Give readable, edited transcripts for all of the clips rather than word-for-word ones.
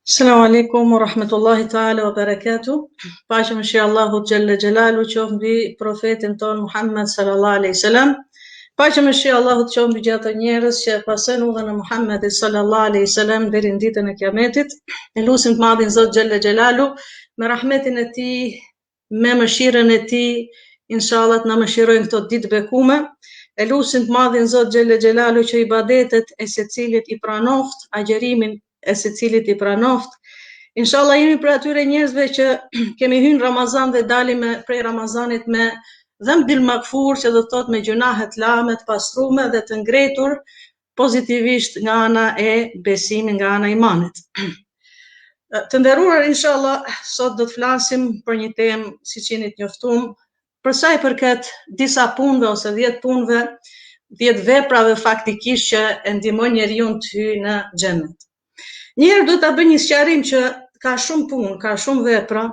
Assalamu alaikum wa rahmatullahi ta'ala wa barakatuh. Paqja mëshirë Allahut Gjelle Gjelalu qoftë mbi profetin ton Muhammed sallallahu alaihi wasallam. Paqja mëshirë Allahut qoftë mbi gjithë ato njerëz që pasojnë udhën e Muhammedit sallallahu alaihi wasallam deri në ditën e Kiametit. E lutim të madhin Zot Gjelle Gjelalu me rahmetin e tij, me mëshirën e tij, inshallah të na mëshirojnë këto ditë bekume. E lutim të madhin Zot Gjelle Gjelalu që ibadetet e secilit i pranoft, agjerimin e secilit i pranoft. Inshallah jemi për atyre njerëzve që kemi hyrë Ramazan dhe dalim prej Ramazanit me dhanb bil makfur, që do të thotë me gjunahet lame, të pastrume dhe të ngretur pozitivisht nga ana e besimit, nga ana e imanit. Të nderuar, inshallah sot do të flasim për një temë, siç jeni të njoftuar, për sa i përket disa punëve ose 10 punëve, 10 veprave faktikisht që e ndihmojnë njeriu të hyjë në xhenet. Njëherë do ta bëj një sqarim që ka shumë punë, ka shumë vepra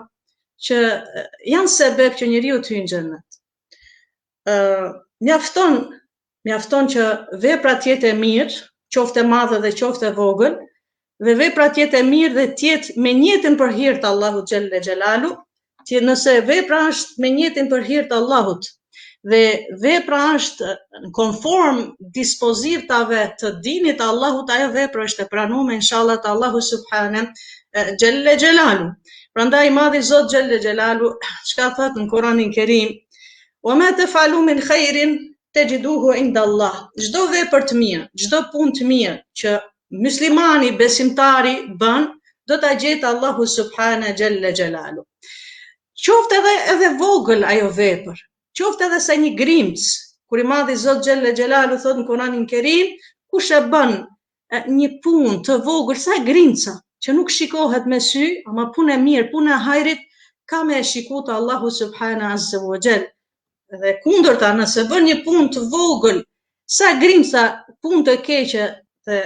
që janë sebeb që njeriu të hyjë në xhenet. Mjafton që vepra të jetë e mirë, qoftë e madhe dhe qoftë e vogël, dhe vepra të jetë e mirë dhe të jetë me niyetën për hir të Allahut Gjelle Gjelalu, që nëse vepra është me niyetën për hir të Allahut dhe vepra është konform dispozitave të dinit të Allahut, ajo vepra është e pranuar inshallah te Allahu subhanahu Gjelle Gjelalu. Prandaj madhi Zot Gjelle Gjelalu çka thot në Kur'anin Kerim: "Wa ma taf'alu min khairin tajiduhu 'inda Allah." Çdo vepër të mirë, çdo punë të mirë që muslimani, besimtari bën, do ta gjetë Allahu subhanahu Gjelle Gjelalu. Qoftë edhe vogël ajo vepër, qoftë edhe sa një grimc, kur i madhi Zot Gjelle Gjelalu thot në Kur'anin Kerim, kush e bën një punë të vogël sa grimca, që nuk shikohet me sy, ama punë e mirë, punë e hajrit, ka me e shiku te Allahu subhanahu azza wa jall. Dhe kundërta, nëse bën një punë të vogël, sa grimca, punë të keqe, dhe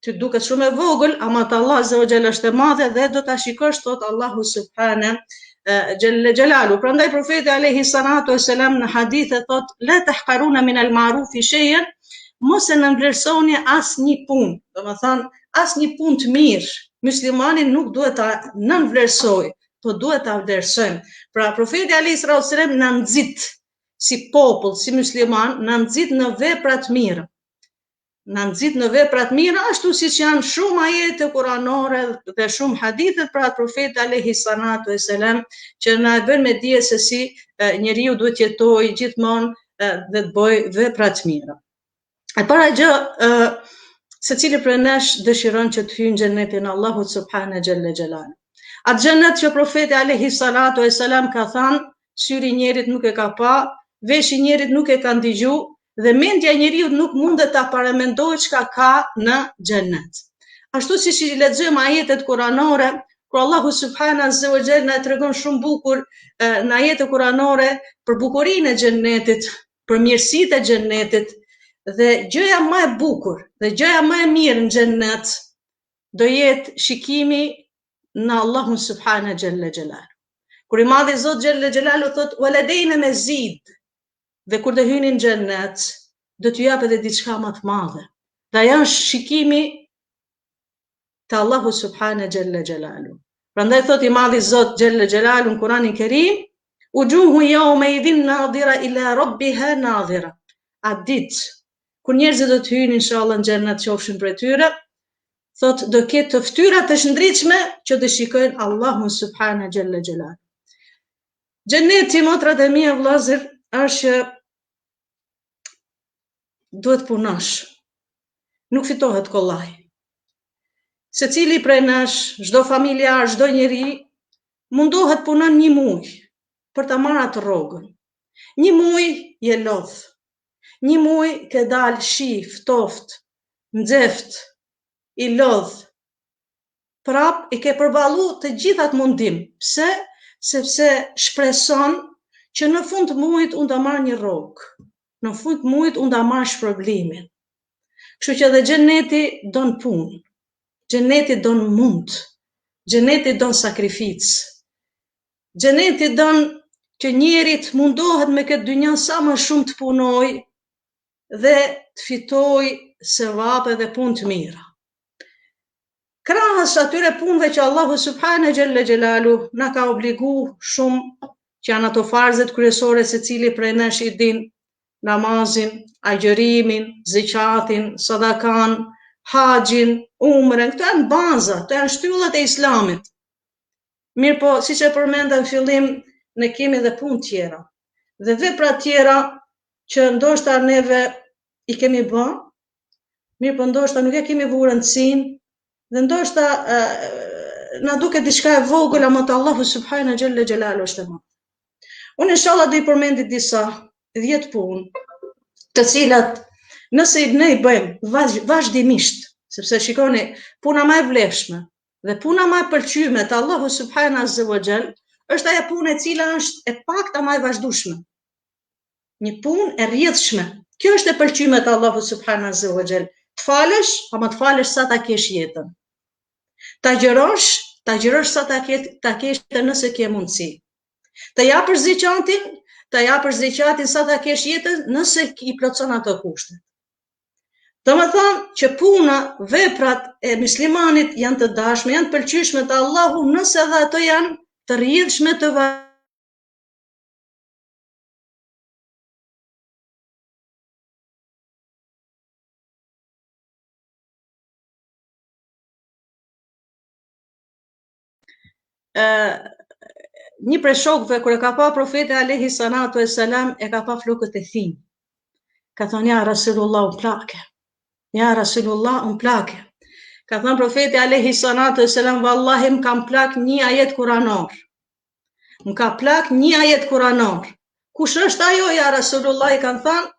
ty duket shumë e vogël, ama te Allah azza wa jall është e madhe dhe do ta shikosh thot Allahu subhanahu Gjelle Gjelalu. Prandaj profeti alayhi salatu wassalam në hadith e thot: "La tahqaruna min al-ma'rufi shay'an", mos e nënvlerësoni asnjë punë. Domethënë, asnjë punë të mirë, muslimani nuk duhet ta nënvlerësojë, po duhet ta vlerësojmë. Pra profeti alayhi salatu wassalam na nxit si popull, si musliman, na nxit në vepra të mira. Na nxit në vepra të mira, ashtu siç janë shumë ajete kuranore dhe shumë hadithe pra profeti alayhi salatu wassalam që na e bën me dije se si njeriu duhet jetojë gjithmonë dhe të bëjë vepra të mira. E para gjë, secili prej nesh dëshiron që të hyjë në xhenetin e Allahut subhanahu Gjelle Gjelalu. Atë xhenet që profeti alayhi salatu wassalam ka thënë, syri i njerit nuk e ka pa, veshi i njerit nuk e ka ndigju, dhe mendja e njeriu nuk mundet ta paramendojë çka ka në xhenet. Ashtu siç i lexojmë ajetet kuranore, kur Allahu subhanahu azza wa jall na tregon shumë bukur në ajete kuranore për bukurinë e xhenetit, për mirësitë e xhenetit, dhe gjëja më e bukur dhe gjëja më e mirë në xhenet do jetë shikimi në Allahun subhanahu Gjelle Gjelalu. Kur i madhi Zot Gjelle Gjelalu thot: "Waladejna mazid", dhe kur të hyni në xhenet, do t'ju jap edhe diçka më të madhe. Dhe ajo është shikimi te Allahu subhanahu Gjelle Gjelalu. Prandaj thot i madhi Zot Gjelle Gjelalu në Kur'anin Kerim: "Ujuhu yawma idhin nadira ila rabbiha nadira." A ditë kur njerëzit do të hyjnë inshallah në xhenet, qofshin prej tyre, thot do ketë të fytyra të shndritshme që do shikojnë Allahun subhanahu Gjelle Gjelalu. Xheneti, motrat e mia, vëllazër, është duhet punosh. Nuk fitohet kollaj. Secili prej nesh, çdo familjar, çdo njeri mundohet punon një muj për ta marrë atë rrogën. Një muj je lodh. Një muj ke dal shi, ftoft, nxeft, i lodh. Prap i ke përballu të gjithat mundim. Pse? Sepse shpreson që në fund të muajit unë ta marr një rrogë. Në fund të muajit unë ta marr shpërblimin. Kështu që edhe xheneti don punë. Xheneti don mund. Xheneti don sakrificë. Xheneti don që njerit mundohet me këtë dynja sa më shumë të punoj dhe të fitoj sevape dhe punë të mira. Krahas atyre punëve që Allahu subhane gjelle gjelalu na ka obligu shumë, që janë ato farzet kryesore se cili prej nesh i din, namazin, agjërimin, zikatin, sadakan, haxhin, umren, këto janë baza, këto janë shtyllat e islamit. Mirë po, si që përmenda në fillim, ne kemi dhe punë tjera, dhe vepra tjera që ndoshta neve i kemi bë, mirë po ndoshta nuk e kemi vënë rëndësinë, dhe ndoshta na duket diçka e vogël, ama te Allahu subhanahu xhelle xhelalu është e madh. Unë inshallah do I përmendi disa 10 punë, të cilat nëse ne I bëjmë vazhdimisht, sepse shikoni, puna më e vlefshme dhe puna më e pëlqyeme te Allahu subhanahu azza wa xal është ajo punë e cila është e pakta më e vazhdueshme. Një punë e rrjedhshme. Kjo është e pëlqyeme te Allahu subhanahu azza wa xal. Të falësh, ama të falësh sa ta kesh jetën. Ta gjërosh sa ta kesh nëse ke mundësi. Të japësh zikatin sa ta kesh jetën nëse I plotson ato kushtet. Domethënë që puna, veprat e muslimanit janë të dashme, janë të pëlqyeshme te Allahu nëse edhe ato janë të rrjedhshme të një prej shokëve kur e ka pa profeti alayhi salatu wassalam e ka pa flokët e thinj. Ka thonë ja Rasulullah unë plake. Ja Rasulullah unë plake. Ka thënë profeti alayhi salatu wassalam vallahi më kam plak një ajet kuranor. Më ka plak një ajet kuranor. Kush është ajo ja Rasulullah I kanë thënë?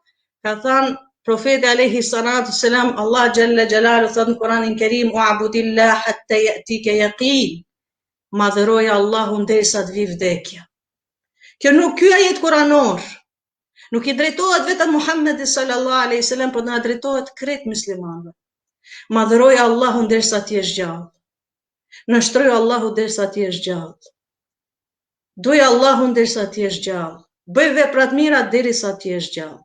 Ka thënë profeti alayhi salatu wassalam Allah xhalla xhelalu thot në Kur'anin Kerim wa'budillah hatta ya'tika yaqin. Madhëroj Allahun derisa të vi vdekja. Ky ajet kuranor nuk I drejtohet vetëm Muhammedit sallallahu alaihi wasallam, por na drejtohet krejt muslimanëve. Madhëroj Allahun derisa të jesh gjallë. Nështroj Allahun derisa të jesh gjallë. Duj Allahun derisa të jesh gjallë. Bëj vepra të mira derisa të jesh gjallë.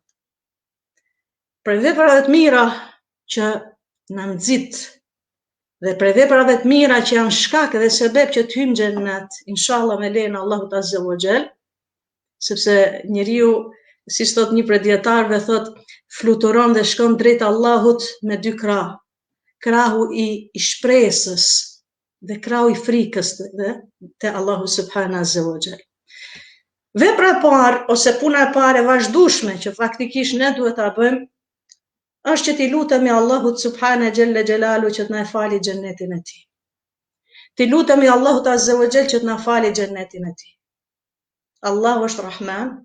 Për veprave të mira që na nxit dhe për veprave të mira që janë shkak dhe sebeb që të hyjmë në xhennet, inshallah me lejen e Allahut azza wa xal, sepse njeriu, si thot një prej dietarëve, thot fluturon dhe shkon drejt Allahut me dy krah. Krahu I shpresës dhe krahu I frikës dhe te Allahu subhanahu azza wa xal. Vepra e parë ose puna e parë e vazhdueshme që faktikisht ne duhet ta bëjmë është që t'i lutemi Allahut subhanahu xhelle xhelalu që të na fali xhennetin e tij. T'i lutemi Allahut azza wa xal që të na fali xhennetin e tij. Allahu është Rahman,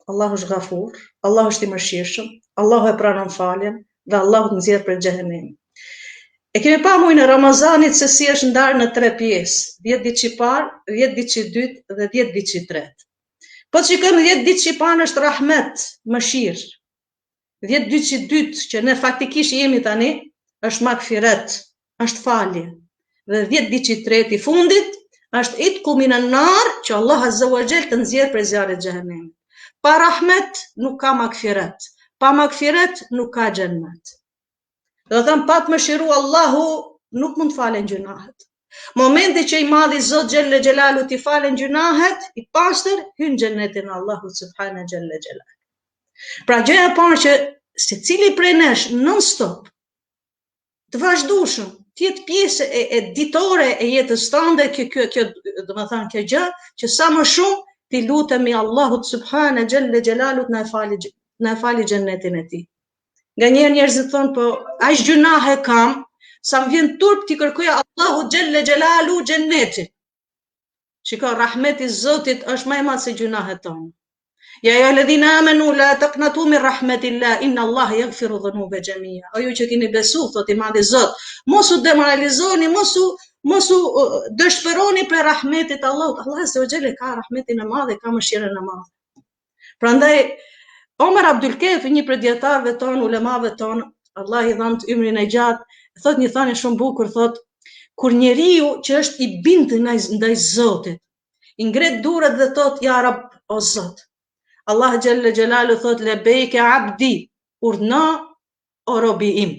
Allahu është Ghafur, Allahu është I mëshirshëm, Allahu e pranon faljen dhe Allahu të nxjerr për xhehenemin. E kemi pa muajin e Ramazanit se si është ndarë në 3 pjesë, 10 ditë që parë, 10 ditë që dytë dhe 10 ditë që tretë. Po të shikojmë 10 ditë që parë është rahmet, mëshirë. 10 ditë që dytë që ne faktikisht jemi tani është magfiret, është falje. Dhe 10 ditë që tretë I fundit është itku minan nar që Allah azza wa xal të nxjerr prej zjarrit të xhehenemit. Pa rahmet nuk ka magfiret, pa magfiret nuk ka xhennet. Do të thënë pa të mëshiru Allahu nuk mund të falen gjunahet. Momenti që I madhi Zot xhelle xhelalu t'i falen gjunahet, I pastër hyn xhennetin Allahu subhanahu xhelle xhelal. Pra gjëja e parë që secili prej nesh non stop të vazhdueshëm të jetë pjesë e ditore e jetës tënde, kjo domethënë kjo gjë që sa më shumë ti lutemi Allahut subhanahu xhelle xhelalu na fali xhennetin e tij. Nganjëherë njerëzit thonë po aq gjunahe kam sa më vjen turp ti kërkoj Allahut xhelle xhelalu xhennetin. Shiko, rahmeti I Zotit është më I madh se gjunahet tona. Ja ayyuhalladhina amanu la taqnatu min rahmatillah inna Allah yaghfiru dhunuba jami'a. O ju që keni besu, thot I madhi Zot, mos u demoralizoni, mos u dëshpëroni për rahmetit Allahut. Allah azza wa jalla ka rahmetin e madh, ka mëshirën e madhe. Prandaj Omer Abdul Kafi, një prej dietarëve tonë, ulemave tonë, Allah I dhanë ymrin e gjatë, thot një thënie shumë bukur, thot kur njeriu që është I bindur ndaj Zotit, I ngret durat dhe thot ja Rab, o Zot. Allah xhelle xhelalu thot lebejke abdi, urdhna o robi im.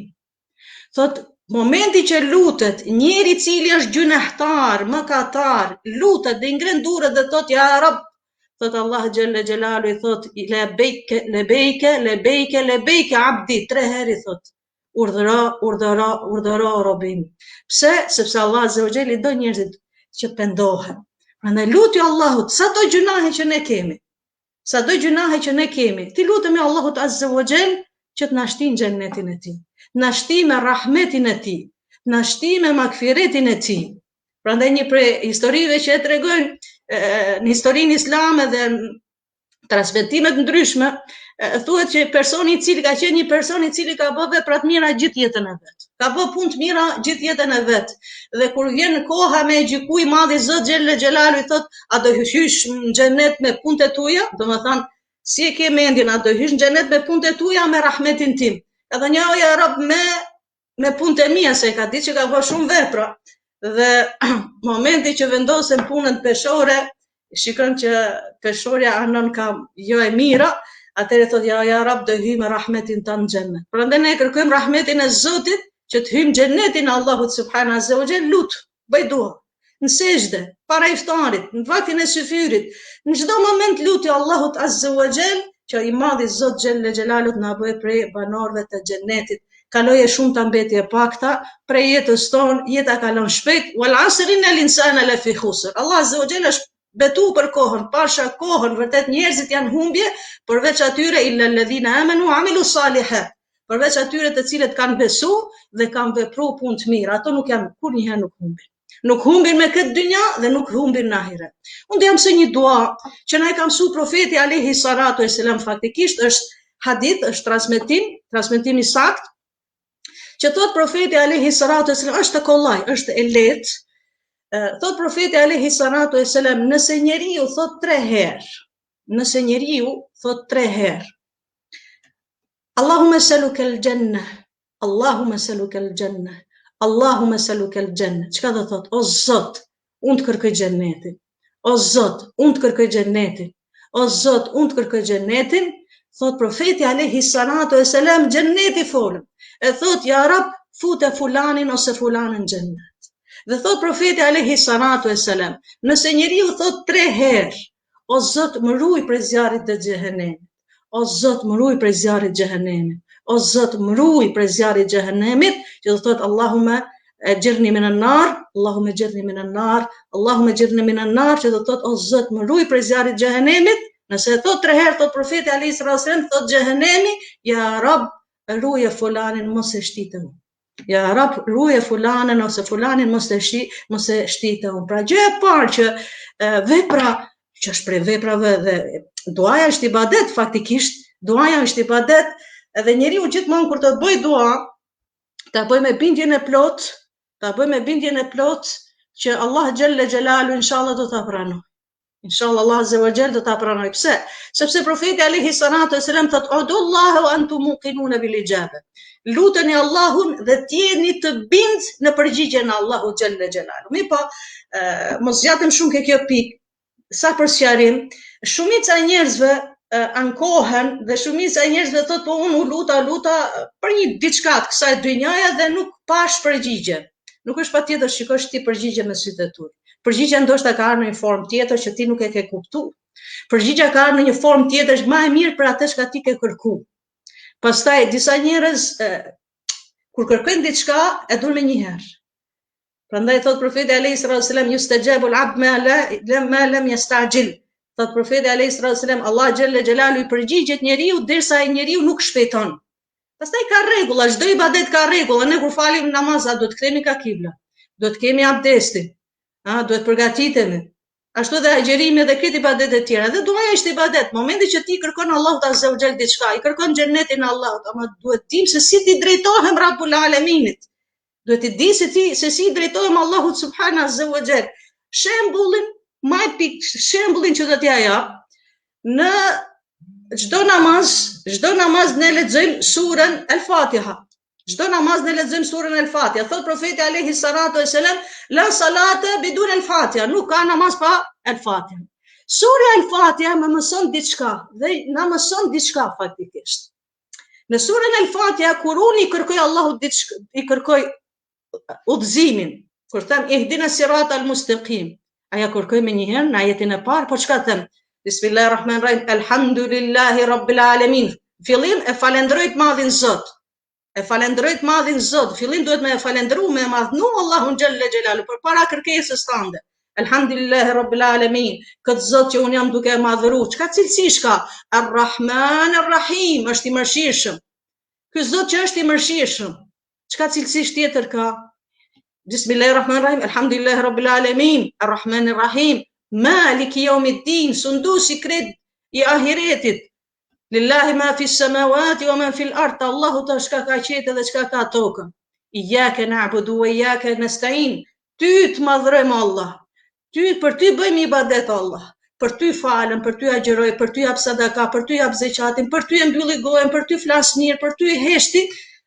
Thot momenti që lutet, njeri cili është gjunahtar, mëkatar, lutet dhe ngren durët dhe thot ja Rab, thot Allah xhelle xhelalu i thot lebejke, lebejke, lebejke, lebejke abdi, 3 herë i thot. Urdhëro robin. Pse? Sepse Allah azza wa jall i do njerëzit që pendohen. Prandaj lutju Allahut sa do gjunahe që ne kemi. Sa do gjunahe që ne kemi, ti lutemi Allahut azza wa jall që të na shtin xhennetin e tij. Na shti me rahmetin e tij, na shti me magfiretin e tij. Prandaj një prej historive që e tregojnë në historinë islame dhe transmetimet ndryshme, thuhet që personi i cili ka qenë një person i cili ka bërë vepra të mira gjithë jetën e vet. Ka bërë punë të mira gjithë jetën e vet. Dhe kur vjen koha me gjyku i madh i Zot xhelle xhelalu i thot, a do hysh në xhenet me punët e tuaja? Domethënë, si e ke mendjen, a do hysh në xhenet me punët e tuaja me rahmetin tim? Ka thënë ja Rab me punët e mia, se ka ditë që ka bërë shumë vepra. Dhe momenti që vendosen punën peshore, shikon që peshorja anon ka jo e mira, atëherë thot ja Rab do hyj me rahmetin tan në xhennet. Prandaj ne kërkojmë rahmetin e Zotit që të hyjmë në xhennetin e Allahut subhanahu azza wa jall, lut, bëj dua. Në sejdë, para iftarit, në vaktin e syfyrit, në çdo moment lutje Allahut azza wa jall që i madhi Zot xhelle xhelalut na bëj prej banorëve të xhennetit. Kaloje shumë të mbetje pakta, prej jetës tonë, jeta kalon shpejt, wal asr innal insana lafi khusr. Allah azza wa jall është betu për kohën, pasha kohën, vërtet njerëzit janë humbje, përveç atyre illa alladhina amanu wa amilu salihat. Përveç atyre të cilët kanë besu dhe kanë vepruar punë të mira, ato nuk janë kurrëherë nuk humbin. Nuk humbin me këtë dynja dhe nuk humbin në ahiret. Unë jam se një dua që na e ka mësuar profeti alayhi salatu wasalam, faktikisht është hadith, është transmetim i saktë, që thot profeti alayhi salatu wasalam, është kollaj, është e lehtë. Thot profeti alayhi salatu wasalam, nëse njeriu thot 3 herë, Allahumma saluka al-janna, Allahumma saluka al-janna, Allahumma saluka al-janna. Çka do thot? O Zot, unë të kërkoj xhennetin. O Zot, unë të kërkoj xhennetin. O Zot, unë të kërkoj xhennetin. Thot profeti alayhi salatu wasalam, xhenneti folën. E thot ja Rab, fute fulanin ose fulanën në xhennet. Dhe thot profeti alayhi salatu wasalam, nëse njeriu thot 3 herë, o Zot, më ruaj prej zjarrit të xhehenemit. O Zot, më ruaj prej zjarrit të xhehenemit. O Zot, më ruaj prej zjarrit të xhehenemit, që do thot Allahumma ajirni minan nar, Allahumma ajirni minan nar, Allahumma ajirni minan nar, që do thot o Zot, më ruaj prej zjarrit të xhehenemit. Nëse thot 3 herë, thot profeti alayhi salatu wasalam, thot xhehenemi, ja Rab, ruaje fulanin mos e shtitë. Ja Rab, ruaje fulanin ose fulanin mos e shtitë. Pra gjë e parë që vepra që është prej veprave dhe duaja është ibadet, faktikisht duaja është ibadet, edhe njeriu gjithmonë kur të bëj dua, ta bëj me bindjen e plot, që Allah xhelle xhelalu inshallah do ta pranoj. Inshallah Allah azza wa jall do ta pranoj. Pse? Sepse profeti alayhi salatu wasalam thot udullahu wa antum muqinuna bil ijaba. Luteni Allahun dhe t'jeni të bind në përgjigjen e Allahut xhelle xhelalu. Mi po, mos zgjatem shumë ke kjo pikë. Sa për sqarim, shumica e njerëzve ankohen dhe shumica e njerëzve thot po unë u luta për një diçka të kësaj dynjaje dhe nuk pash përgjigje. Nuk është patjetër shikosh ti përgjigje me sytë e tu. Përgjigja ndoshta ka ardhur në një formë tjetër që ti nuk e ke kuptuar. Përgjigja ka ardhur në një formë tjetër që më e mirë për atë që ti ke kërkuar. Pastaj disa njerëz kur kërkojnë diçka e duan më një herë. Prandaj thot profeti alayhi salatu wasalam yustajabu al-abd ma lam yastajil. Thot profeti alayhi salatu wasalam, Allah xhelle xhelalu i përgjigjet njeriu derisa ai njeriu nuk shpejton. Pastaj ka rregulla, çdo ibadet ka rregulla. Ne kur falim namaz, do të kthehemi ka kibla. Do të kemi abdestin. Duhet përgatitemi. Ashtu dhe agjerimi dhe këtë ibadet e tjera. Dhe duaja është ibadet. Momenti që ti kërkon Allahut azza wa jall diçka, i kërkon xhennetin e Allahut, ama duhet dim se si ti drejtohem Rabbul Alaminit. Duhet të di se si drejtohem Allahut subhanahu azza wa jall. Shembullin që do t'ja jap, në çdo namaz ne lexojmë surën El-Fatiha. Çdo namaz ne lexojmë surën El-Fatiha. Thot profeti alayhi salatu wasalam, la salata bidun El-Fatiha, nuk ka namaz pa El-Fatiha. Sura El-Fatiha më mëson diçka dhe na mëson diçka faktikisht. Në surën El-Fatiha kur unë i kërkoj Allahut diçka, i kërkoj udhëzimin. Kur them ihdina siratal mustaqim, aja kërkojmë një herë në ajetin e parë, po çka them? Bismillahirrahmanirrahim, alhamdulillahi rabbil alamin. Fillim e falenderoj të madhin Zot. E falenderoj të madhin Zot. Fillim duhet me e falendëru, me madhnu Allahun xhalla xhelalu përpara kërkesës tënde. Alhamdulillahi rabbil alamin. Këtë Zot që unë jam duke e madhëru, çka cilësish ka? Ar-Rahman Ar-Rahim, është i mëshirshëm. Ky Zot që është i mëshirshëm, çka cilësish tjetër ka? Bismillahirrahmanirrahim, alhamdulillahi rabbil alamin, Ar-Rahman Ar-Rahim, Maliki yawmiddin, sundusi krejt i ahiretit. Lillahi ma fi samawati wa ma fi al-ard, Allahu ta çka ka qetë dhe çka ka tokën. Iyyaka na'budu wa iyyaka nasta'in. Ty të madhrojmë Allah. Për ty bëjmë ibadet Allah. Për ty falem, për ty agjeroj, për ty jap sadaka, për ty jap zeqatin, për ty e mbylli gojën, për ty flas mirë, për ty heshti.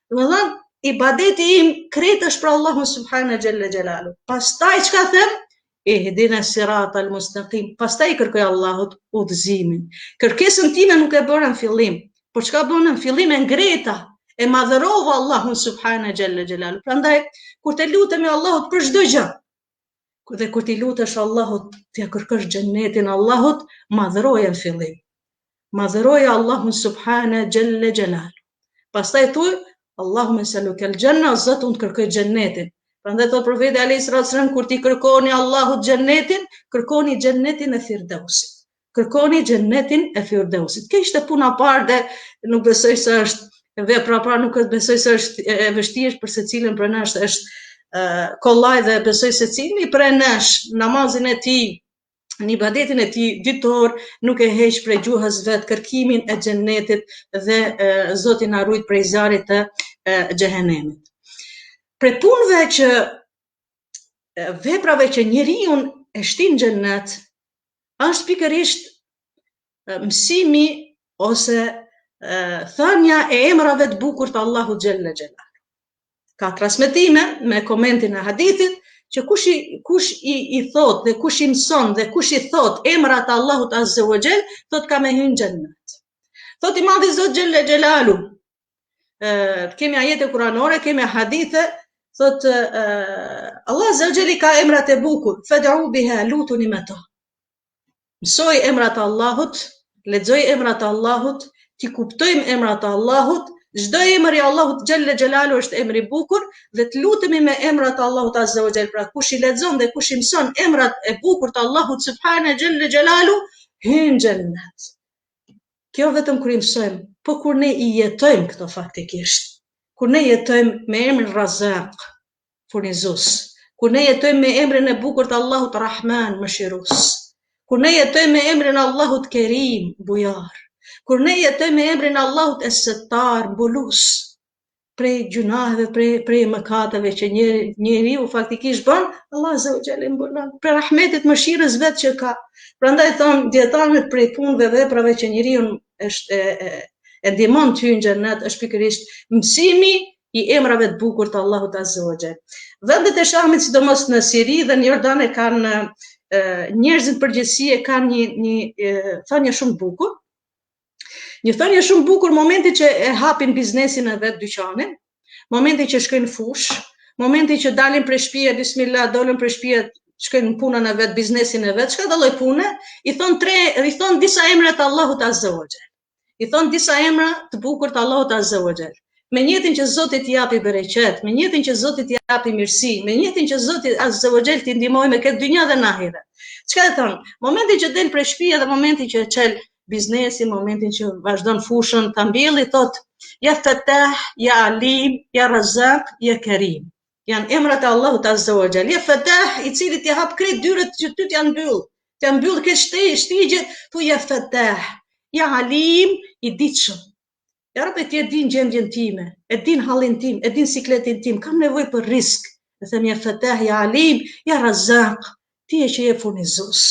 Domethënë ibadeti im krejt është për Allahun subhanahu xhalla xhelalu. Pastaj çka them? Ihdina siratal mustaqim. Pastaj kërkoj Allahut udhëzimin. Kërkesën time nuk e bëra në fillim, por çka bëna në fillim e ngreta, e madhërova Allahun subhanahu xhalla xhelalu. Prandaj kur të lutemi Allahut për çdo gjë, dhe kur ti lutesh Allahut, ti kërkosh xhennetin Allahut, madhëroje në fillim. Madhëroje Allahun subhanahu xhalla xhelalu. Pastaj thuaj Allahumma salluka al-janna, Zot unë kërkoj xhennetin. Prandaj thot profeti alayhis salam, kur ti kërkoni Allahut xhennetin, kërkoni xhennetin e Firdausit. Kërkoni xhennetin e Firdausit. Kjo ishte puna parë dhe nuk besoj se është vepra parë, nuk besoj se është e vështirë për secilin prej nesh, është kollaj dhe besoj se cili prej nesh namazin e tij, në ibadetin e tij ditor nuk e heq prej gjuhës vet kërkimin e xhennetit dhe Zoti na ruaj prej zjarrit të xhehenemit. Pre punëve që veprave që njeriu e shtin në xhennet është pikërisht mësimi ose thënia e emrave të bukur të Allahut xhalla xhelal. Ka transmetime me komentin e hadithit që kush i thot dhe kush i mëson dhe kush i thot emrat e Allahut azza wa xal, thot ka me hyrë në xhennet. Thot i madhi Zot xhalla xhelalu. Kemi ajete kuranore, kemi hadithe. Thot Allah azza wa xal ka emrat e bukur, fad'u biha, lutuni me to. Mësoj emrat e Allahut, lexoj emrat e Allahut, ti kuptojmë emrat e Allahut. Çdo emër i Allahut xhalla xhelalu është emri i bukur dhe të lutemi me emrat e Allahut azza wa xal. Pra kush i lexon dhe kush i mëson emrat e bukur të Allahut subhanahu xhalla xhelalu, hyn xhennet. Kjo vetëm kur i mësojmë, po kur ne i jetojmë këto faktikisht. Kur ne jetojmë me emrin Razak, furnizues. Kur ne jetojmë me emrin e bukur të Allahut Rahman, mëshirues. Kur ne jetojmë me emrin Allahut Kerim, bujar. Kur ne jetojmë me emrin Allahut Es-Settar, mbulus. Prej gjunaheve, prej mëkateve që njeriu faktikisht bën, Allah azza wa xal e mbulon. Për rahmetit mëshirës vet që ka. Prandaj thon dietarët prej punëve veprave që njeriu e ndihmon ty në xhennet është pikërisht mësimi i emrave të bukur të Allahut azza wa xal. Vendet e Shamit, sidomos në Siri dhe në Jordan, kanë njerëzit përgjithësi e kanë një thënie shumë bukur. Një thënie shumë bukur momenti që e hapin biznesin e vet, dyqanin, momenti që shkojnë fush, momenti që dalin prej shtëpia, bismillah, dolën prej shtëpia, shkojnë në punën e vet, biznesin e vet, çka do lloj pune, i thon disa emra të Allahut azza wa xal. I thon disa emra të bukur të Allahut azza wa xal. Me njëtin që Zoti t'i japi bereqet, me njëtin që Zoti t'i japi mirësi, me njëtin që Zoti azza wa xal t'i ndihmojë me këtë dynjë dhe në ahiret. Çka e thon? Momenti që del prej shtëpia dhe momenti që çel biznesi, momentin që vazhdon fushën, ta mbjelli, thot ja Fatah, ja Alim, ja Razak, ja Kerim. Janë emrat e Allahut azza wa xal. Ja Fatah, i cili t'i hap krejt dyrat që ty t'janë mbyll. T'janë mbyll këtë shtigje, thu ja Fatah. Ja Alim, i ditshëm. Ja Rabbi, ti e din gjendjen time, e din hallin tim, e din sikletin tim, kam nevojë për risk. E them ja Fatah, ja Alim, ja Razak. Ti e që je furnizues.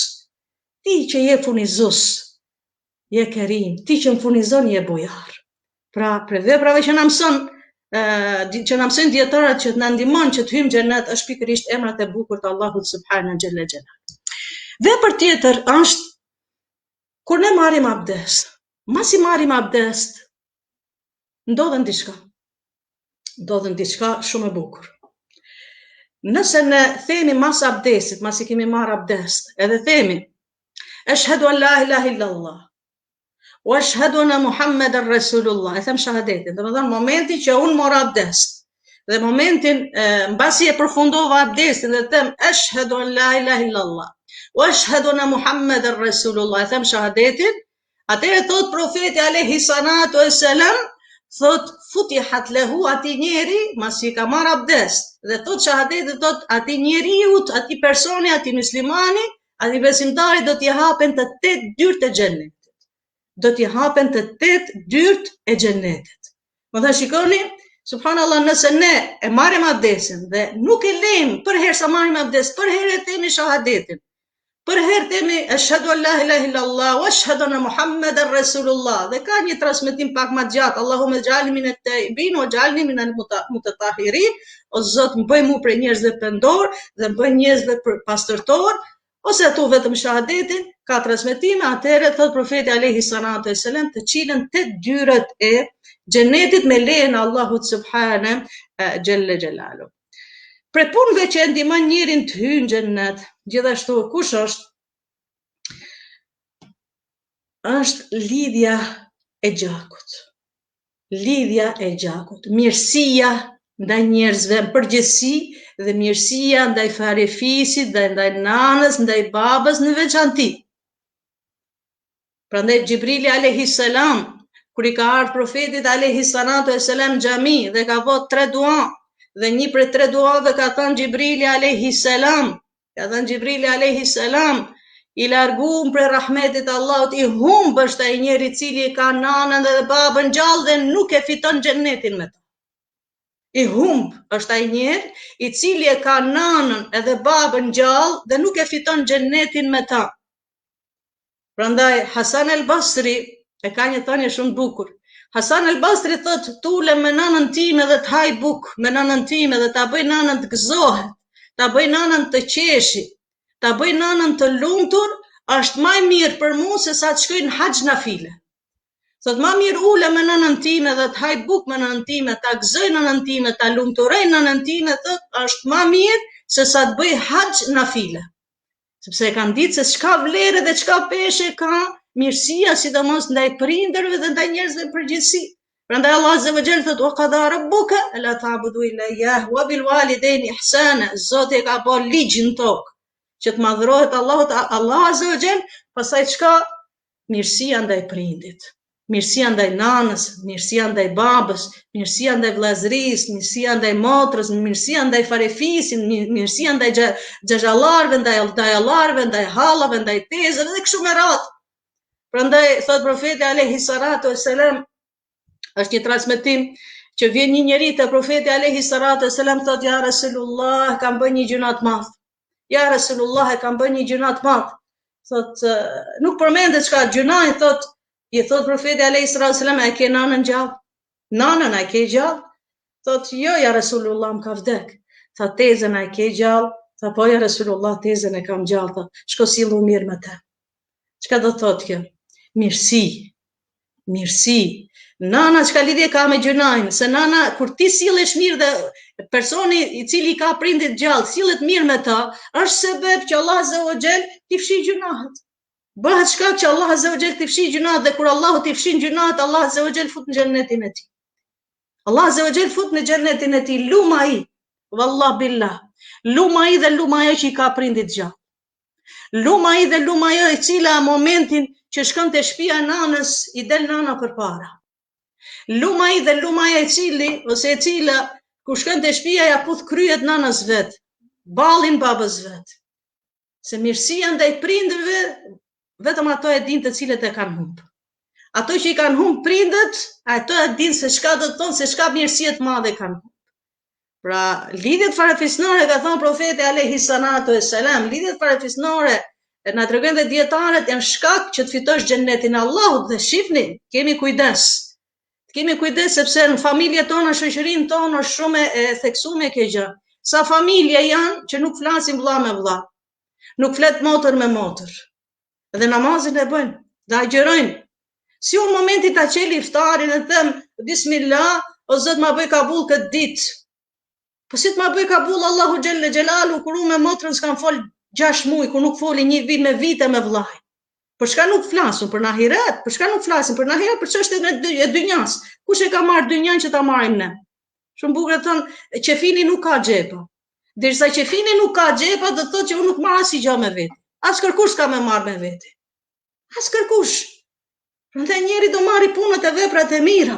Ti që je furnizues. Je Kerim, ti që më furnizon je bujar. Pra, për veprave që na mësojnë dietarët që na ndihmon që të hyjmë në xhennet është pikërisht emrat e bukur të Allahut subhanahu xhalla xhelal. Vepër tjetër është kur ne marrim abdest. Masi marrim abdest, ndodhen diçka. Ndodhen diçka shumë e bukur. Nëse ne themi mas abdesit, mas I kemi marrë abdest, edhe themi, ashhadu an la ilaha illallah, wa ashhadu anna Muhammeden Rasulullah, e them shahadetin, domethënë momentin që unë mora abdest, dhe momentin mbasi e përfundova abdestin dhe them ashhadu an la ilaha illallah, wa ashhadu anna Muhammeden Rasulullah, e them shahadetin, atëherë thot profeti alayhi salatu wassalam, thot futihat lehu ati njeri, masi ka marrë abdest, dhe thot shahadetin, thot ati njeriut, ati personi, ati muslimani, ati besimtari do t'i hapen të 8 dyert e xhennetit. Do t'i hapen të 8 dyert e xhennetit. Më thënë shikoni, subhanallah, nëse ne e marrim abdestin dhe nuk e lejmë për herë sa marrim abdest, për herë e themi shahadetin, për herë themi ashhadu an la ilaha illallah wa ashhadu anna Muhammeden Rasulullah, dhe ka një transmetim pak më gjatë, Allahumma ij'alni minet taibin wa ij'alni minal mutatahhirin, o Zot më bëj mu prej njerëzve pendor dhe më bëj njerëzve pastërtor, ose atu vetëm shahadetin, ka transmetime, atëherë thot profeti alayhi salatu wassalam, të cilën 8 dyert e xhenetit me lejen e Allahut subhane xhelle xhelalu. Pre punëve që e ndihmon njërin të hyjë në xhennet, gjithashtu kush është? Është lidhja e gjakut. Lidhja e gjakut, mirësia ndaj njerëzve në përgjithësi dhe mirësia ndaj farefisit, ndaj nanës, ndaj babës në veçanti. Prandaj Xhibrili alayhi salam, kur I ka ardhur profetit alayhi salatu wassalam në xhami dhe ka bërë 3 dua, dhe një prej 3 duave ka thënë Xhibrili alayhi salam, I larguam për rahmetit Allahut, I humb është ai njeri I cili ka nanën dhe babën gjallë dhe nuk e fiton xhennetin me ta. I humb është ai njeri I cili e ka nanën edhe babën gjallë dhe nuk e fiton xhennetin me ta. Prandaj Hasan el-Basri e ka një thënie shumë bukur. Hasan el-Basri thot, tule me nanën time dhe të haj buk me nanën time dhe ta bëj nanën të gëzohet, ta bëj nanën të qeshi, ta bëj nanën të lumtur, është më mirë për mua se sa të shkoj në haxh nafile. Thot më mirë ule me nanën time dhe të haj buk me nanën time, ta gëzoj nanën time, ta lumturoj nanën time, thot është më mirë se sa të bëj haxh nafile. Sepse e kanë ditë se çka vlerë dhe çka peshe ka mirësia, sidomos ndaj prindërve dhe ndaj njerëzve në përgjithësi. Prandaj Allah azza wa jalla thot: "Wa qada rabbuka alla ta'budu illa iyyah wa bil walidayni ihsana." Zoti e ka bërë ligj në tokë që të madhrohet Allahut, Allah azza wa jalla, pastaj çka? Mirësia ndaj prindit, mirësia ndaj nanës, mirësia ndaj babës, mirësia ndaj vllazërisë, mirësia ndaj motrës, mirësia ndaj farefisit, mirësia ndaj xhaxhallarëve, ndaj allarëve, ndaj hallave, ndaj tezëve dhe kështu me radhë. Prandaj thot profeti alayhi salatu wassalam, është një transmetim që vjen një njeri te profeti alayhi salatu wassalam, thot ja Rasulullah, kam bën një gjuna të madh. Ja Rasulullah, kam bën një gjuna të madh. Thot nuk përmendet çka gjuna, I thot profeti alayhi salatu wassalam, a ke nanën gjallë? Nanën a ke gjallë? Thot jo ja Rasulullah, më ka vdek. Tha tezën a ke gjallë? Tha po ja Rasulullah, tezën e kam gjallë. Tha shko sillu mirë me te. Çka do thot kjo? Mirësi. Mirësi. Nana çka lidhje ka me gjunajnë, se nana kur ti sillesh mirë dhe personi I cili ka prindit gjallë sillet mirë me ta, është sebeb që Allah azza wa jall t'i fshi gjunahet. Bëhet shkak që Allah azza wa jall t'i fshi gjunahet, dhe kur Allahu t'i fshin gjunahet, Allah azza wa jall fut në xhennetin e tij. Allah azza wa jall fut në xhennetin e tij, luma ai. Wallah billah. Luma ai dhe luma ajo që I ka prindit gjallë. Luma ai dhe luma ajo e cila momentin që shkon te shtëpia nanës I del nana përpara. Luma ai dhe luma ajo e cili ose e cila kur shkon te shtëpia ja puth kryet nanës vet, ballin babës vet. Se mirësia ndaj prindërve vetëm ato e dinë të cilët e kanë humb. Ato që I kanë humb prindët, ato e dinë se çka do të thonë, se çka mirësie të madhe kanë humb. Pra, lidhjet farefisnore, ka thënë profeti alayhi salatu wassalam, lidhjet farefisnore na tregojnë dhe dietarët janë shkak që të fitosh xhennetin e Allahut, dhe shihni, kemi kujdes. Kemi kujdes sepse në familjet tona, shoqërinë tonë është shumë e theksuar kjo gjë. Sa familje janë që nuk flasin vëlla me vëlla, nuk flet motër me motër. Dhe namazin e bëjnë, dhe agjerojnë. Si unë momenti ta qeli iftarin e them bismillah, o Zot ma bëj kabull këtë ditë. Po si të ma bëj kabull Allahu xhelle xhelalu kur unë me motrën s'kam fol 6 muaj, kur nuk foli 1 vit me vite me vllai. Për çka nuk flasun për ahiret? Për çka nuk flasin për ahiret? Për çështjen e dynjas. Kush e ka marrë dynjan që ta marrim ne? Shumë bukur thon, qefini nuk ka xhepa. Derisa qefini nuk ka xhepa, do të thotë që unë nuk marr asnjë gjë me vete. As kërkush s'ka me marr me vete. As kërkush. Prandaj njeri do marri punët e veprat e mira.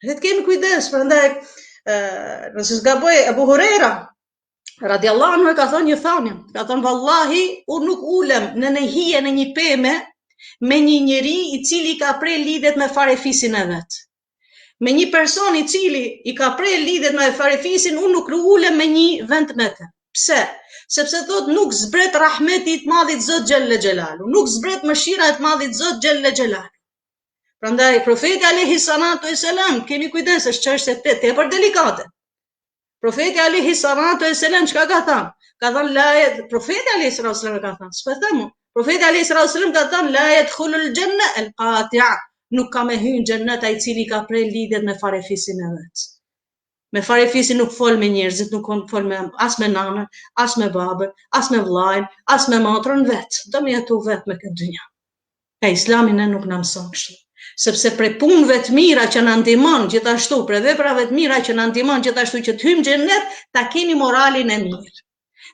Le të kemi kujdes, prandaj nëse s'gaboj Abu Huraira radiallahu anhu e ka thonë një thanin, ka thonë vallahi unë nuk ulem në një hije në një peme me një njeri i cili ka prej lidhet me farefisin e vet. Me një person i cili i ka prej lidhet me farefisin, unë nuk ulem me një vend me të. Pse? Sepse thot nuk zbret rahmeti i të madhit Zot xhelle xhelalu, nuk zbret mëshira e të madhit Zot xhelle xhelalu. Prandaj profeti alayhi salatu wasalam, kemi kujdes, është çështje tepër delikate. Profeti alayhi salatu wasalam çka ka thënë? Ka thënë profeti alayhi salatu wasalam ka thënë, s'po them. Profeti alayhi salatu wasalam ka thënë la yadkhulul janna al-qati', nuk ka me hyrë në xhennet ai i cili ka prej lidhet me farefisin e vet. Me farefisin nuk fol me njerëzit, nuk fol me as me nanën, as me babën, as me vllajën, as me motrën vet. Do me jetu vet me këtë dynja. E Islami ne nuk na mëson kështu. Sepse prej punëve të mira që na ndihmon gjithashtu, prej veprave të mira që na ndihmon gjithashtu që të hyjmë në xhennet, ta kemi moralin e mirë.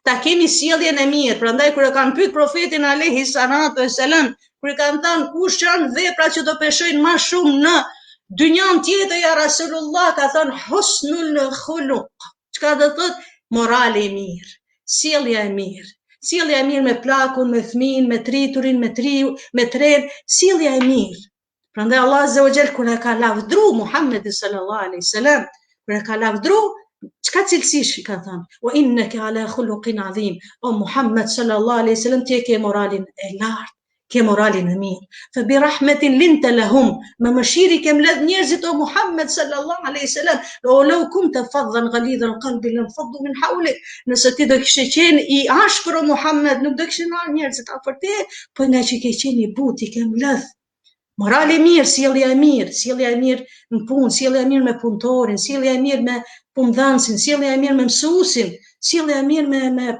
Ta kemi sjelljen e mirë. Prandaj kur e kanë pyet profetin alayhi salatu wasalam, kur i kanë thënë kush janë veprat që do peshojnë më shumë në dynjan tjetër ja Rasulullah, ka thënë husnul khuluq. Çka do thotë? Morali i mirë, sjellja e mirë. Sjellja e mirë me plakun, me fëmin, me triturin, me tren, sjellja e mirë. Prandaj Allah azza wa jall kur e ka lavdru Muhammedin sallallahu alaihi wasallam, kur e ka lavdru, çka cilësish i ka thënë? Wa innaka ala khuluqin azim. O Muhammed sallallahu alaihi wasallam, ti ke moralin e lartë, ke moralin e mirë. Fa bi rahmetin linta lahum, me mëshiri ke mbledh njerëzit o Muhammed sallallahu alaihi wasallam. Law kunta faddan ghalidhal qalbi lam faddu min hawlik. Nëse ti do kishe qenë i ashpër o Muhammed, nuk do kishin ardhur njerëzit afër te, po nga që ke qenë i butë, i ke mbledh. Morali i mirë, sjellja e mirë në punë, sjellja e mirë me punëtorin, sjellja e mirë me punëdhënësin, sjellja e mirë me mësuesin, sjellja e mirë me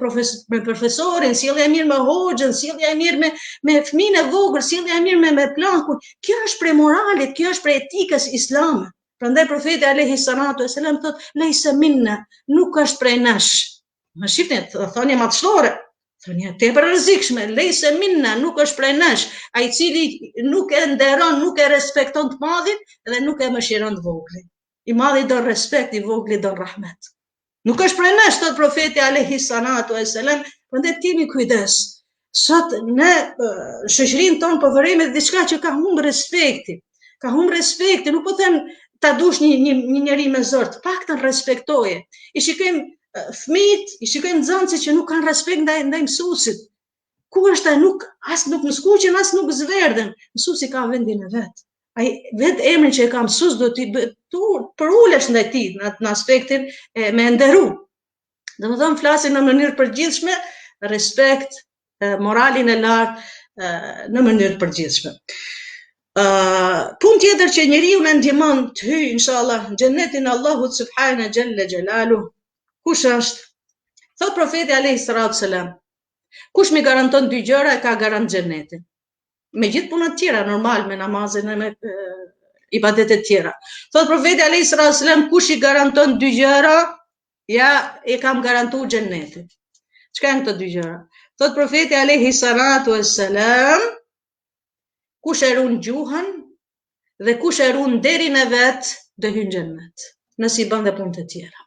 profesorin, sjellja e mirë me hoxhën, sjellja e mirë me fëmijën e vogël, sjellja e mirë me plakun. Kjo është prej moralit, kjo është prej etikës islame. Prandaj profeti alayhi salatu wasalam thotë leysa minna, nuk është prej nesh. Më shifni, thonje matështore. Thonja tepër rrezikshme, lejse minna, nuk është prej nesh, ai i cili nuk e nderon, nuk e respekton të madhin dhe nuk e mëshiron të voglin. I madhi don respekt, i vogli don rahmet. Nuk është prej nesh, thot profeti alayhi salatu wasalam, prandaj kemi kujdes. Sot në shoqërinë tonë po vërejmë diçka që ka humbur respekti. Ka humbur respekti, nuk po them ta dush një njeri me zor, të paktën respektoje. I shikojmë fëmijët, i shikojmë nxënësit që nuk kanë respekt ndaj mësuesit. Ku është ai? As nuk skuqen, as nuk zverdhen. Mësuesi ka vendin e vet. Ai vetë emrin që e ka mësues do ti për ulesh ndaj tij në aspektin me nderu. Domethënë flasin në mënyrë përgjithshme, respekt, moralin e lartë në mënyrë përgjithshme. Punë tjetër që njeriu na ndihmon të hyjë inshallah në xhenetin e Allahut subhanahu xhalla xhelalu. Kush është? Thot profeti alayhi salatu wasalam, kush mi garanton dy gjëra e ka garant xhenetin. Me gjithë punët tjera normal, me namazin e me ibadetet tjera. Thot profeti alayhi salatu wasalam, kush i garanton dy gjëra, ja e kam garantuar xhenetin. Çka janë këto dy gjëra? Thot profeti alayhi salatu wasalam, kush e ruan gjuhën dhe kush e ruan derin e vet, do hyn në xhenet. Nëse i bën dhe punët e tjera.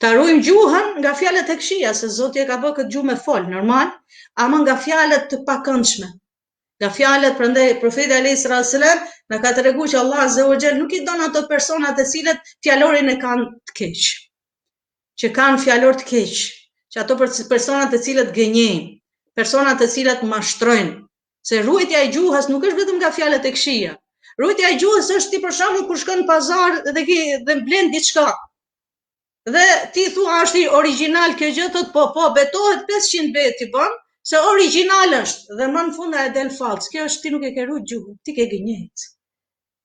Ta ruajmë gjuhën nga fjalët e këqija, se Zoti e ka bërë këtë gjuhë me fol, normal, ama nga fjalët të pakëndshme. Nga fjalët, prandaj profeti alayhi salatu wasalam na ka treguar që Allah azza wa jall nuk i don ato persona të cilët fjalorin e kanë të keq. Që kanë fjalor të keq, që ato persona të cilët gënjejnë, persona të cilët mashtrojnë. Se ruajtja e gjuhës nuk është vetëm nga fjalët e këqija. Ruajtja e gjuhës është ti për shembull kur shkon në pazar dhe blen diçka. Dhe ti thua është i original kjo gjë, thot po, betohet 500 beti bën, se original është dhe më në fund e del fals. Kjo është ti nuk e ke ruajtur gjuhën, ti ke gënjejt.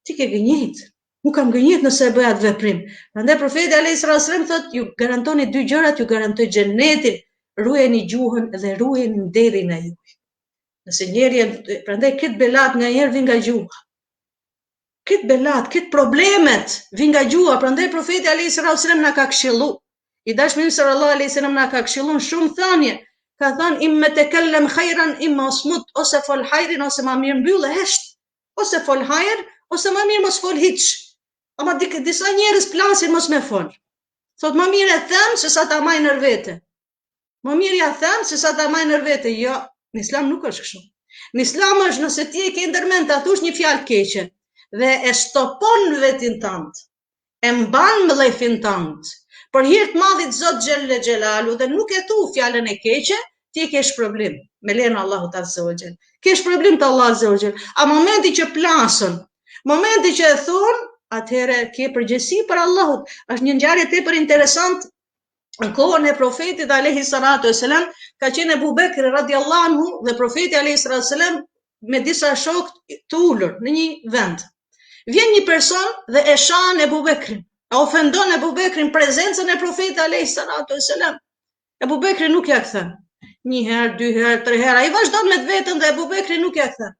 Ti ke gënjejt. Nuk kam gënjet nëse e bëj atë veprim. Prandaj profeti alayhis salam thotë, ju garantoni dy gjërat, ju garantoj xhenetin, ruajeni gjuhën dhe ruajeni nderin e juaj. Nëse njeriu, prandaj këtë belat nganjëherë vin nga gjuha. Këtë belat, këtë problemet vin nga gjuha, prandaj profeti alayhis salam na ka këshillu. I dashmi sallallahu alaihi wasallam na ka këshilluar shumë thënie. Ka thënë imma takallem khairan imma smut, ose fol hajrin ose ma mirë mbyll e hesht. Ose fol hajër ose ma mirë mos fol hiç. Ama disa njerëz plasin mos me fol. Thot më mirë e them se sa ta maj nër vete. Më mirë ja them se sa ta maj nër vete. Jo, në islam nuk është kështu. Në islam është nëse ti e ke ndërmend ta thush një fjalë keqe dhe e stopon vetin tënd, e mban mllëfin tënd, për hir të madhit Zot xhelle xhelalu dhe nuk e thu fjalën e keqe, ti kesh problem me lejen e Allahut azza wa xhel. Kesh problem te Allahu azza wa xhel. A momenti që plasën, momenti që e thon, atëherë ke përgjegjësi për Allahut. Është një ngjarje tepër interesant. Në kohën e profetit alayhi salatu wasalam ka qenë Abu Bekr radiallahu anhu dhe profeti alayhi salatu wasalam me disa shokë të ulur në një vend. Vjen një person dhe e shan Abu Bekrin, e ofendon Abu Bekrin prezencën e profetit alayhi salatu wasalam. Abu Bekri nuk ja kthen. Një herë, dy herë, tre herë, ai vazhdon me veten dhe Abu Bekri nuk ja kthen.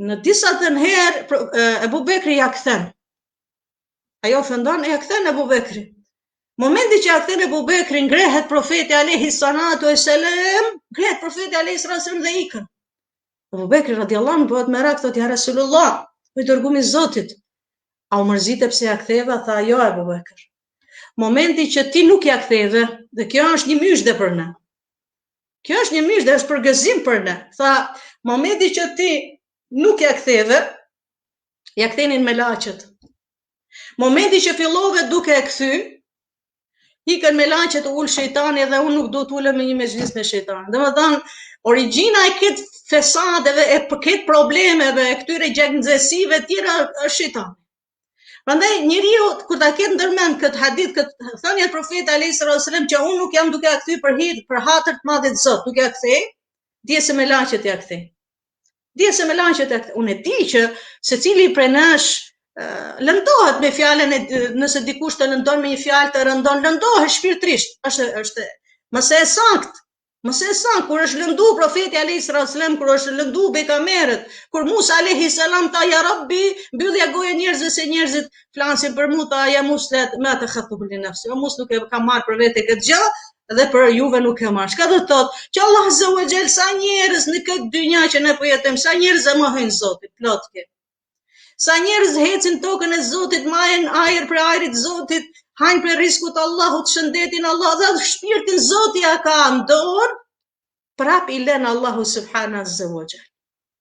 Në disa të herë Abu Bekri ja kthen. Ai ofendon e ja kthen Abu Bekri. Momenti që ja kthen Abu Bekri, ngrehet profeti alayhi salatu wasalam, ngrehet profeti alayhi salatu wasalam dhe ikën. Abu Bekri radiallahu anhu bëhet merak, thotë ja Rasulullah, o i dërguari i Zotit, a u mërzite pse ja ktheva? Tha, jo Abu Bekr. Momenti që ti nuk ja ktheve, dhe kjo është një myshdhe për ne. Kjo është një myshdhe, është për gëzim për ne. Tha, momenti që ti nuk ja ktheve, ja kthenin me laçet. Momenti që fillove duke e kthy, ikën me laçet ul shejtani dhe unë nuk do të ulem me një mezhlis me shejtanin. Domethënë, origjina e këtë fesadeve, e këtë problemeve, e këtyre gjaknxesive tjera është shejtani. Prandaj njeriu kur ta ketë ndërmend këtë hadith, këtë thënie e profetit alayhis salam që unë nuk jam duke ja kthy për hatër të madhit Zot, duke ja kthy, dije se me laçet ja kthy. Dije se me laçet ja kthy. Unë e di që secili prej nesh lëndohet me fjalën nëse dikush të lëndon me një fjalë të rëndon, lëndohet shpirtërisht. Është mëse e saktë. Mëse e saktë kur është lëndu profeti alayhis salam, kur është lëndu pejgamberët, kur Musa alayhis salam tha ja Rabbi, mbyllja gojën njerëzve se njerëzit flasin për mua, tha ja Musa ma të khatu li nafsi. O Musa nuk e ka marr për vete këtë gjë dhe për juve nuk e marr. Çka do të thotë? Që Allah azza wa xal sa njerëz në këtë dynja që ne po jetojmë, sa njerëz e mohojnë Zotin, plotke. Sa njerëz hecin tokën e Zotit, marrin ajër për ajrit Zotit, hajnë për riskut Allahut, shëndetin Allah, dhe shpirtin Zoti ja ka në dorë, prap i len Allahu subhanahu azza wa xal.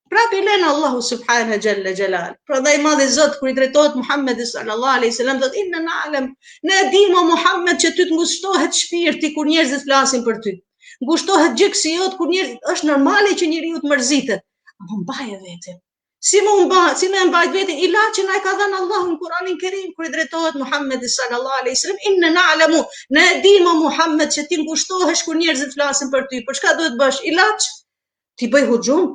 Prap i len Allahu subhanahu xalla xhelal. Prandaj madhi Zot kur i drejtohet Muhamedit sallallahu alaihi wasallam thotë inna na'lam, ne dim o Muhammed që ty të ngushtohet shpirti kur njerëzit flasin për ty. Ngushtohet gjëksi jot kur njerëzit, është normale që njeriu të mërzitet, apo mbaje veten. Si me mbajt vetin, ilaçin ai ka dhënë Allahu në Kur'anin Kerim kur i drejtohet Muhamedit sallallahu alaihi wasallam, inna na'lamu, ne dim o Muhammed që ti ngushtohesh kur njerëzit flasin për ty. Për çka duhet bësh ilaç? Ti bëj huxhum,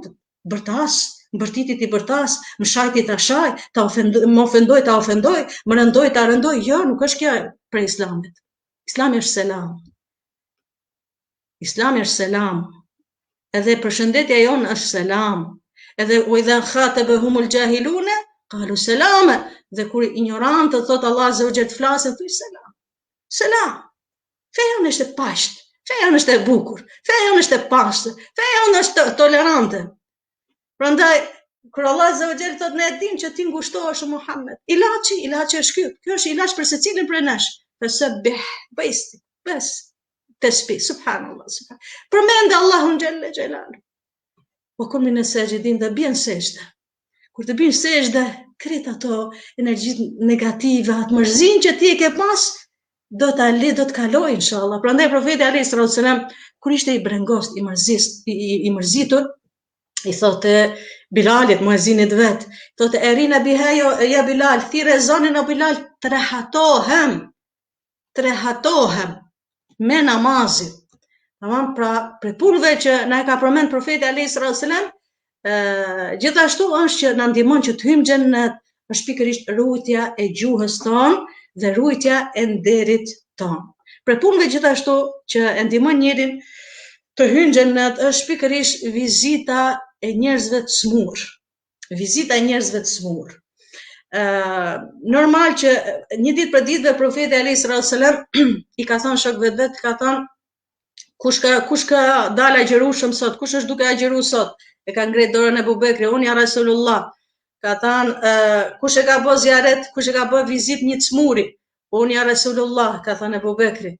bërtas, mbërtiti ti bërtas, më shajti ta shaj, më ofendoj ta ofendoj, më rëndoj ta rëndoj. Jo, nuk është kjo për Islamit. Islami është selam. Islami është selam. Edhe përshëndetja jonë është selam. Edhe u idha khatabahumul jahiluna qalu salama, dhe kur ignorantët thot Allah azza wa jall të flasin, thuaj selam. Selam. Feja jonë është e paqët, feja jonë është e bukur, feja jonë është e pastër, feja jonë është tolerante. Prandaj kur Allah azza wa jall thot ne e dim që ti ngushtohesh o Muhammed, ilaçi është ky. Kjo është ilaç për secilin prej nesh. Fasabbih bisti, bas tasbih subhanallah subhan. Përmend Allahun xhalla xhelalu. Po kur në sejdin dhe bjen sejdë. Kur të bjen sejdë, kret ato energjitë negative, atë mërzin që ti e ke pas, do të kaloj inshallah. Prandaj profeti alayhis salam kur ishte i brengost, i mërzitur, i thotë Bilalit, muezinit vet, thotë erina biha ja Bilal, thirrë zonin o Bilal, trehatohem me namazit. Tamam, pra për punëve që na e ka përmend profeti alayhis salam, gjithashtu është që na ndihmon që të hyjmë xhennet, është pikërisht rujtja e gjuhës tonë dhe rujtja e nderit tonë. Për punëve gjithashtu që e ndihmon njërin të hyjë në xhennet është pikërisht vizita e njerëzve të smur. Vizita e njerëzve të smur. Normal që një ditë për ditëve profeti alayhis salam i ka thënë shokëve vet, ka thënë kush ka dalë agjërushëm sot, kush është duke agjëruar sot? E ka ngretë dorën e Abubekrit, unë ja Rasulullah. Ka thënë kush e ka bë ziaret, kush e ka bë vizitë një çmuri? Unë ja Rasulullah, ka thënë Abubekri.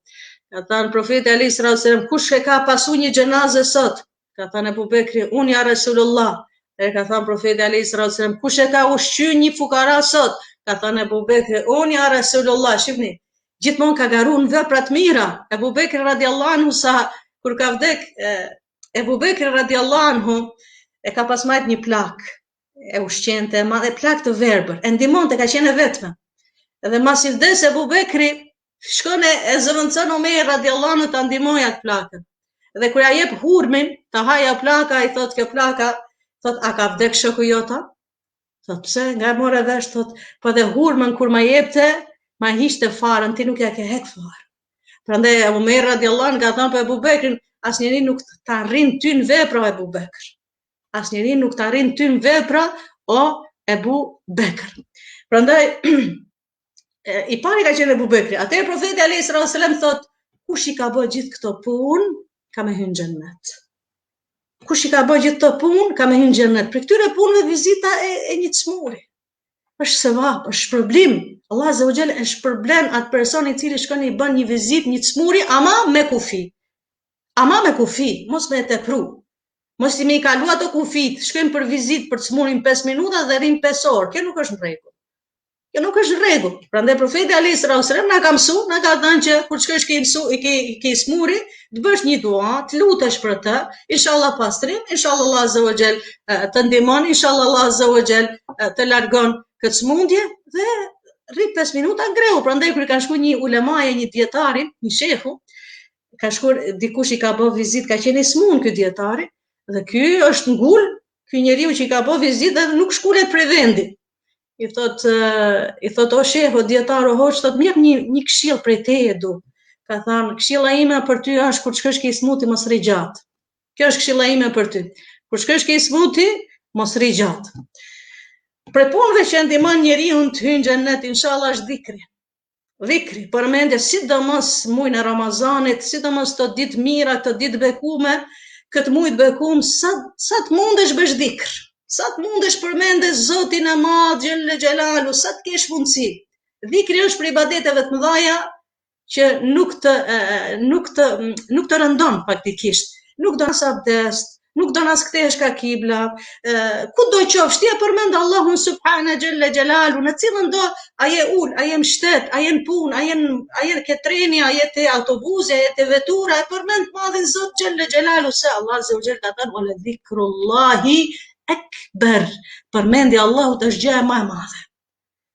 Ka thënë profeti alayhis salam, kush e ka pasu një xhenazë sot? Ka thënë Abubekri, unë ja Rasulullah. E ka thënë profeti alayhis salam, kush e ka ushqyer një fukara sot? Ka thënë Abubekri, unë ja Rasulullah. Shihni, gjithmonë ka garuar në vepra të mira. Abubekri radiallahu anhu kur ka vdek Abubekri radiallahu anhu e ka pas marrë një plak, e ushqente, e plak të verbër, e ndihmonte, ka qenë e vetme. Edhe mas i vdes Abubekri, shkon e zëvendëson Omer radiallahu anhu ta ndihmojë atë plakën. Dhe kur ja jep hurmin, ta haja plaka, i thot kjo plaka, thot a ka vdek shoku jota? Thot pse, nga more vesh, thot po dhe hurmën kur ma jepte, ma hiqte farën, ti nuk ja ke hek farë. Prandaj Omer radiallahu anhu ka thënë për Abubekrin, asnjëri nuk të arrin ty në vepra o Abubekr. Asnjëri nuk të arrin ty në vepra o Abubekr. Prandaj i pari ka qenë Abubekri. Atëherë profeti alayhis salam thot, kush i ka bë gjithë këto punë, ka me hyrë në xhennet. Kush i ka bë gjithë këto punë, ka me hyrë në xhennet. Për këtyre punëve vizita e një çmuri. Është sevap, është shpërblim. Allah azza wa jalla e shpërblen atë person i cili shkon i bën një vizitë, një çmuri, ama me kufi. Ama me kufi, mos me tepru. Mos i me i kalu ato kufit, shkojmë për vizitë për çmurin 5 minuta dhe rrim 5 orë. Kjo nuk është në rregull. Kjo nuk është në rregull. Prandaj profeti alayhis salam na ka mësuar, na ka thënë që kur shkosh ke smuri, të bësh një dua, të lutesh për të, inshallah pastrim, inshallah Allah azza wa jall të ndihmon, inshallah Allah azza wa jall të largon këtë smundje dhe rrit 5 minuta ngreu. Prandaj kur kanë shkuar një ulemaje, një dietari, një shehu, ka shkuar dikush i ka bë vizitë, ka qenë i smund ky dietari, dhe ky është ngul, ky njeriu që i ka bë vizitë dhe nuk shkulet prej vendit. I thot o shehu, dietaro hoç, thot mirë një këshill prej teje du. Ka thënë, këshilla ime për ty është kur shkosh ke smuti mos rri gjatë. Kjo është këshilla ime për ty. Kur shkosh ke smuti mos rri gjatë. Për punëve që ndihmon njeriu të hyjë në xhennet, inshallah është dhikri. Dhikri, përmendje, sidomos muajin e Ramazanit, sidomos të ditë mira, të ditë bekume, këtë muaj të bekum, sa të mundesh bësh dhikr. Sa të mundesh përmende Zotin e Madh xhelle xhelalu, sa të kesh mundësi. Dhikri është për ibadeteve të mëdha që nuk të rëndon faktikisht. Nuk do as abdest, nuk do as kthehesh ka kibla, ku do qofsh ti e përmend Allahun subhana xhelle xhelalu, në cilën do a je ul, a je në shtet, a je në punë, a je ke treni, a je te autobusi, a je te vetura, e përmend Madhin Zot xhelle xhelalu, se Allah azza wa jalla ka thënë wala dhikrullahi akbar. Përmendja e Allahut është gjëja më e madhe.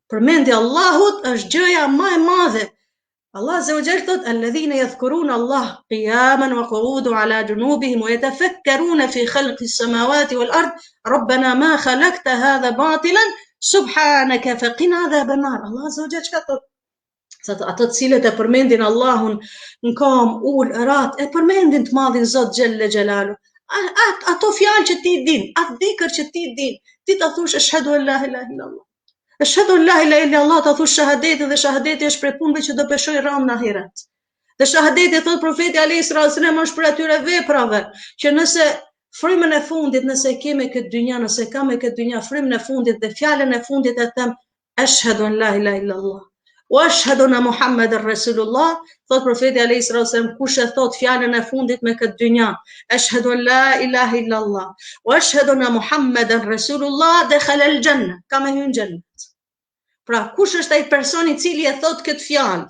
Përmendja e Allahut është gjëja më e madhe. Allah azza wa jalla thot alladhina yadhkuruna Allah qiyaman wa qu'udan ala junubihim wa yatafakkaruna fi khalqi as-samawati wal ard rabbana ma khalaqta hadha batilan subhanaka faqina adhaban nar. Allah azza wa jalla çka thot? Ato të cilët e përmendin Allahun në kam, ul, rat, e përmendin të Madhin Zot xhelle xhelalu. Ato fjalë që ti din, atë dhikr që ti din, ti ta thush ashhadu an la ilaha illallah. Ashhadu an la ilaha illallah, ta thush shahadetin, dhe shahadeti është prej punëve që do peshoj rënd në ahiret. Dhe shahadeti, thot profeti alayhis salam, është për atyre veprave që nëse frymën e fundit, nëse keme këtë dynja, nëse kam me këtë dynja frymën e fundit dhe fjalën e fundit e them ashhadu an la ilaha illallah wa ashhadu anna Muhammadan Rasulullah, thot profeti alayhis salam, kush e thot fjalën e fundit me këtë dynja, ashhadu an la ilaha illallah wa ashhadu anna Muhammadan Rasulullah, dakhala al-janna, ka me hyrë në xhennet. Pra kush është ai person i cili e thot këtë fjalë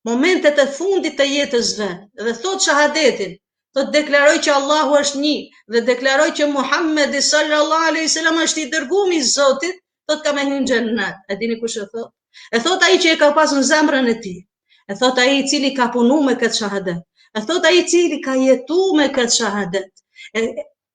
momentet e fundit të jetës vet dhe thot shahadetin, thot deklaroj që Allahu është një dhe deklaroj që Muhammedi sallallahu alaihi wasallam është i dërguari i Zotit, thot ka me hyrë në xhennet. E dini kush e thot? E thot ai që e ka pasur në zemrën e tij. E thot ai i cili ka punu me këtë shahadet. E thot ai i cili ka jetu me këtë shahadet.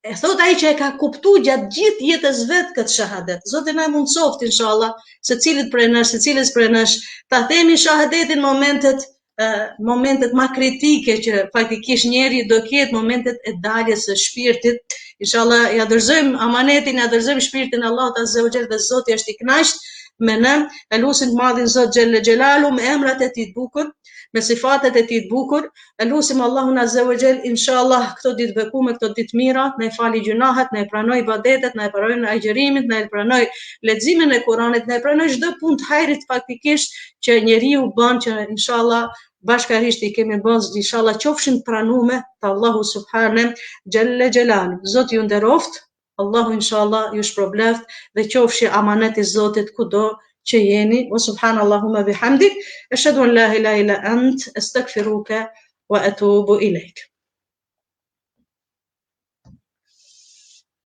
E thot ai që e ka kuptu gjatë gjithë jetës vetë këtë shahadet. Zoti na mundsoft inshallah, secilit prej nesh, secilës prej nesh, ta themi shahadetin momentet ma kritike që faktikisht njeri do ketë momentet e daljes së shpirtit. Inshallah ja dorëzojmë amanetin, ja dorëzojmë shpirtin Allahut azza wa jall dhe Zoti është i kënaqur me ne. Elusim madhin Zot xhelle xhelalu me emrat e tij të bukur, me sifatet e tij të bukur. Elusim Allahun azza wa jall inshallah këto ditë bekume, këto ditë mira, na i fali gjunahet, na i pranoj ibadetet, na i pranoj agjërimin, na i pranoj leximin e Kuranit, na i pranoj çdo punë të hajrit faktikisht që njeriu bën, që inshallah bashkarisht i kemi bën, inshallah qofshin pranume te Allahu subhane xhelle xhelalu. Zoti ju nderoft, Allahu inshallah ju shpërbleft dhe qofshi amanet i Zotit kudo që jeni. Wa subhanallahumma bihamdik, ashhadu an la ilaha illa ant, astaghfiruka wa atubu ilaik.